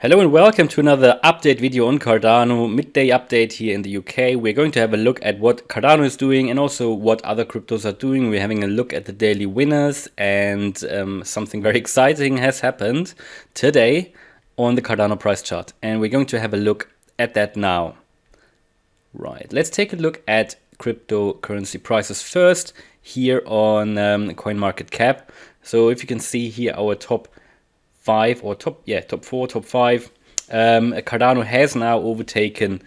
Hello and welcome to another update video on Cardano, midday update here in the UK. We're going to have a look at what Cardano is doing and also what other cryptos are doing. We're having a look at the daily winners and something very exciting has happened today on the Cardano price chart. And we're going to have a look at that now. Right, let's take a look at cryptocurrency prices first here on CoinMarketCap. So if you can see here our top four, top five. Cardano has now overtaken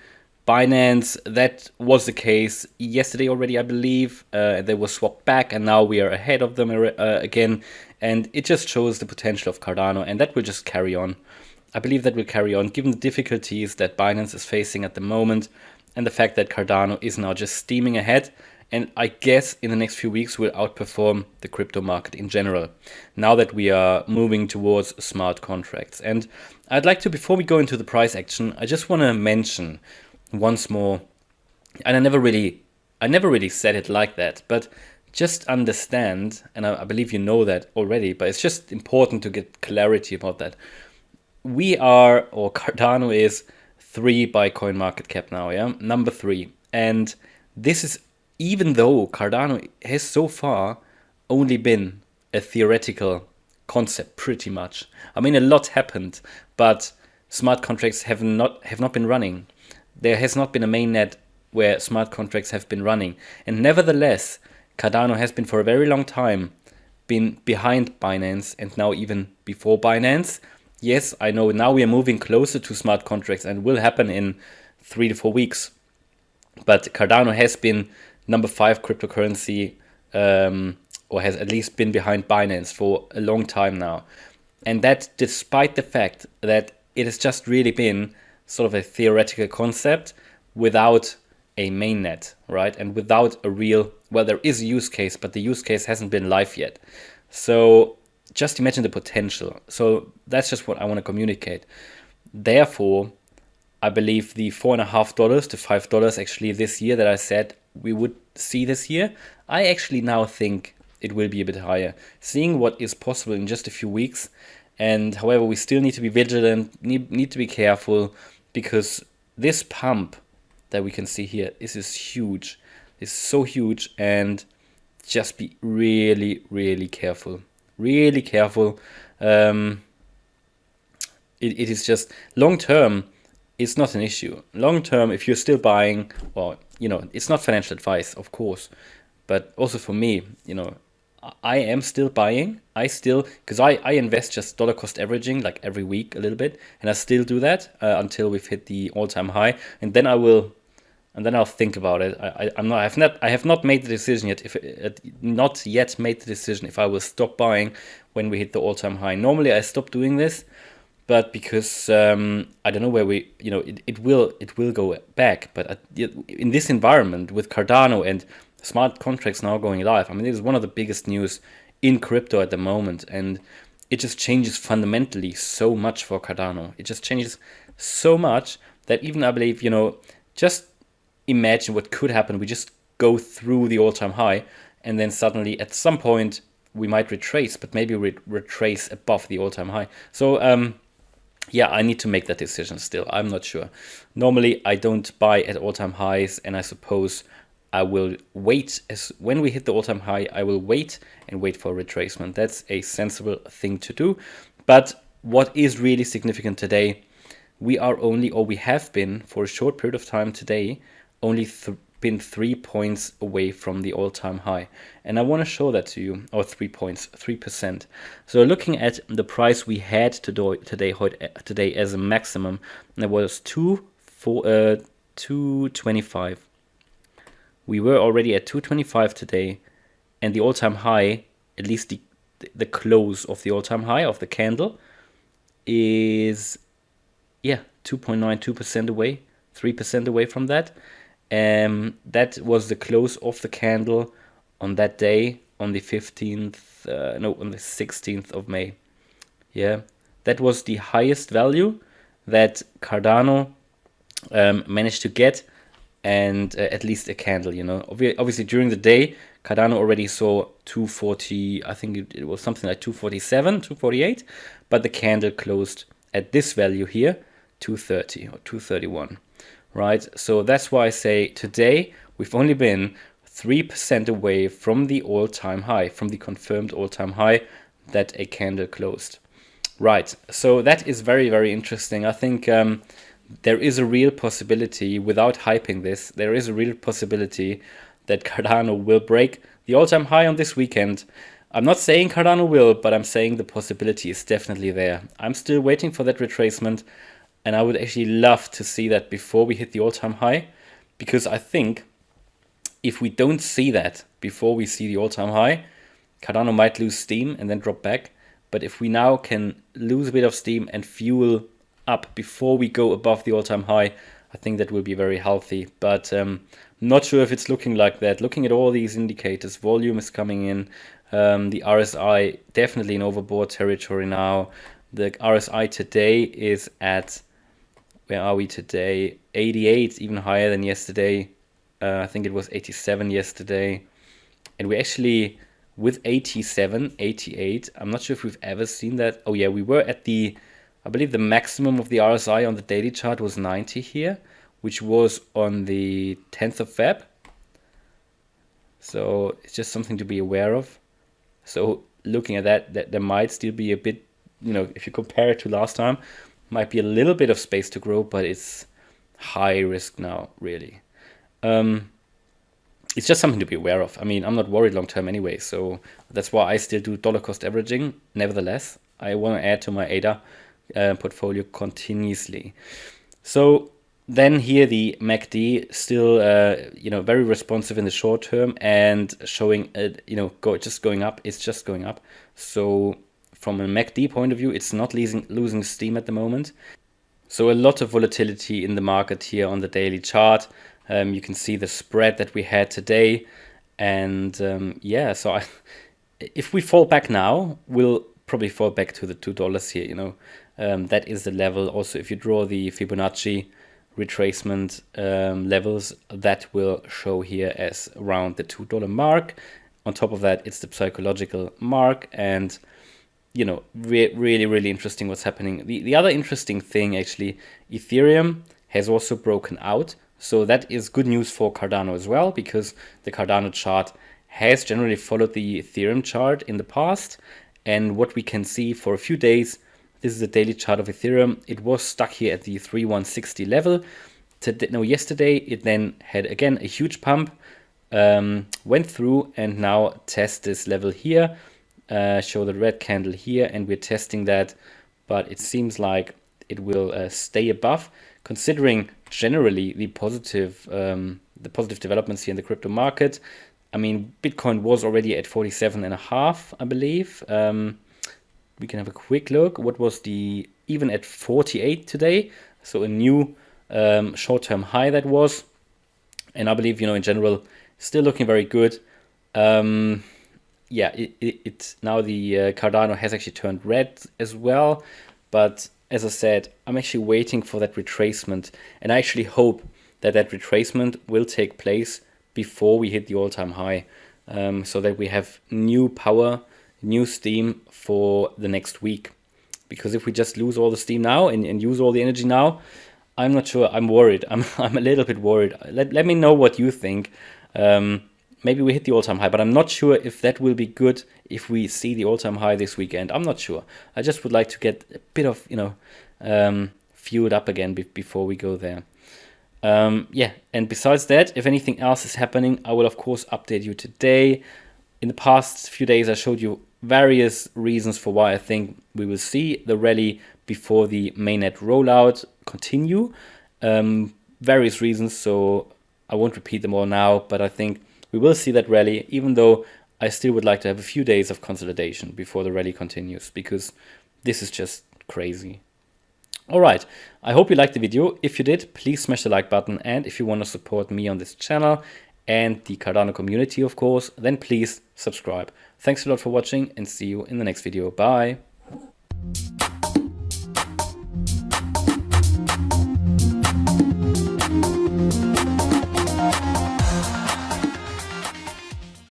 Binance. That was the case yesterday already, I believe. They were swapped back, and now we are ahead of them again. And it just shows the potential of Cardano, and that will just carry on. I believe that will carry on, given the difficulties that Binance is facing at the moment, and the fact that Cardano is now just steaming ahead. And I guess in the next few weeks will outperform the crypto market in general, now that we are moving towards smart contracts. And I'd like to, before we go into the price action, I just want to mention once more, and I never really said it like that, but just understand, and I believe you know that already, but it's just important to get clarity about that. We are, or Cardano is 3 by CoinMarketCap now, yeah? Number 3. And this is even though Cardano has so far only been a theoretical concept, pretty much. I mean, a lot happened, but smart contracts have not been running. There has not been a mainnet where smart contracts have been running. And nevertheless, Cardano has been for a very long time been behind Binance and now even before Binance. Yes, I know now we are moving closer to smart contracts and will happen in 3 to 4 weeks. But Cardano has been number 5 cryptocurrency, or has at least been behind Binance for a long time now. And that despite the fact that it has just really been sort of a theoretical concept without a mainnet, right? And without a real, well, there is a use case, but the use case hasn't been live yet. So just imagine the potential. So that's just what I want to communicate. Therefore, I believe the $4.50 to $5 actually this year that I said we would see this year, I actually now think it will be a bit higher. Seeing what is possible in just a few weeks. And however, we still need to be vigilant, need to be careful, because this pump that we can see here is huge. It's so huge, and just be really, really careful. Really careful. It is just long term. It's not an issue. Long term, if you're still buying, well, it's not financial advice, of course, but also for me, I am still buying. Because I invest just dollar cost averaging like every week a little bit, and I still do that until we've hit the all-time high, and then I'll think about it. I have not made the decision yet. Not yet made the decision if I will stop buying when we hit the all-time high. Normally, I stop doing this. But because I don't know where it will go back. But in this environment with Cardano and smart contracts now going live, I mean, it is one of the biggest news in crypto at the moment, and it just changes fundamentally so much for Cardano. It just changes so much that even I believe, just imagine what could happen. We just go through the all-time high, and then suddenly at some point we might retrace, but maybe retrace above the all-time high. So yeah, I need to make that decision still. I'm not sure. Normally, I don't buy at all-time highs, and I suppose I will wait. When we hit the all-time high, I will wait for a retracement. That's a sensible thing to do. But what is really significant today, we have been for a short period of time today, only been 3 points away from the all-time high, and I want to show that to you. Or 3 points, 3%. So looking at the price we had today as a maximum, that was 225. We were already at 225 today, and the all-time high, at least the close of the all-time high of the candle, is 2.92% away, 3% away from that. That was the close of the candle on that day, on the 16th of May. Yeah, that was the highest value that Cardano managed to get, and at least a candle, Obviously, during the day, Cardano already saw 240, I think it was something like 247, 248, but the candle closed at this value here, 230 or 231, right? So that's why I say today we've only been 3% away from the all-time high, from the confirmed all-time high that a candle closed. Right, so that is very, very interesting. I think there is a real possibility, without hyping this, there is a real possibility that Cardano will break the all-time high on this weekend. I'm not saying Cardano will, but I'm saying the possibility is definitely there. I'm still waiting for that retracement, and I would actually love to see that before we hit the all-time high, because I think if we don't see that before we see the all-time high, Cardano might lose steam and then drop back. But if we now can lose a bit of steam and fuel up before we go above the all-time high, I think that will be very healthy. But not sure if it's looking like that. Looking at all these indicators, volume is coming in. The RSI definitely in overbought territory now. The RSI today is at, where are we today? 88, even higher than yesterday. I think it was 87 yesterday. And we actually, with 87, 88, I'm not sure if we've ever seen that. Oh yeah, we were at the, I believe the maximum of the RSI on the daily chart was 90 here, which was on the 10th of Feb. So it's just something to be aware of. So looking at that there might still be a bit, if you compare it to last time, might be a little bit of space to grow, but it's high risk now, really. It's just something to be aware of. I mean, I'm not worried long term anyway, so that's why I still do dollar cost averaging. Nevertheless, I want to add to my ADA portfolio continuously. So then here the MACD still, very responsive in the short term and showing, just going up. It's just going up. So from a MACD point of view, it's not losing steam at the moment. So a lot of volatility in the market here on the daily chart. You can see the spread that we had today. And so if we fall back now, we'll probably fall back to the $2 here, that is the level. Also, if you draw the Fibonacci retracement levels, that will show here as around the $2 mark. On top of that, it's the psychological mark. And, really, really interesting what's happening. The other interesting thing, actually, Ethereum has also broken out. So that is good news for Cardano as well, because the Cardano chart has generally followed the Ethereum chart in the past. And what we can see for a few days, this is the daily chart of Ethereum. It was stuck here at the 3160 level. Yesterday, it then had again a huge pump, went through and now test this level here. Show the red candle here, and we're testing that. But it seems like it will stay above, considering generally the positive developments here in the crypto market. I mean, Bitcoin was already at 47.5, I believe. We can have a quick look. What was even at 48 today? So a new short-term high that was. And I believe, in general, still looking very good. It's now the Cardano has actually turned red as well. But as I said, I'm actually waiting for that retracement, and I actually hope that retracement will take place before we hit the all-time high, so that we have new power, new steam for the next week. Because if we just lose all the steam now and use all the energy now, I'm not sure. I'm worried. I'm a little bit worried. Let me know what you think. Maybe we hit the all-time high, but I'm not sure if that will be good if we see the all-time high this weekend. I'm not sure. I just would like to get a bit of, fueled up again before we go there. And besides that, if anything else is happening, I will, of course, update you today. In the past few days, I showed you various reasons for why I think we will see the rally before the mainnet rollout continue. Various reasons, so I won't repeat them all now, but I think we will see that rally, even though I still would like to have a few days of consolidation before the rally continues, because this is just crazy. All right, I hope you liked the video. If you did, please smash the like button. And if you want to support me on this channel and the Cardano community, of course, then please subscribe. Thanks a lot for watching, and see you in the next video. Bye.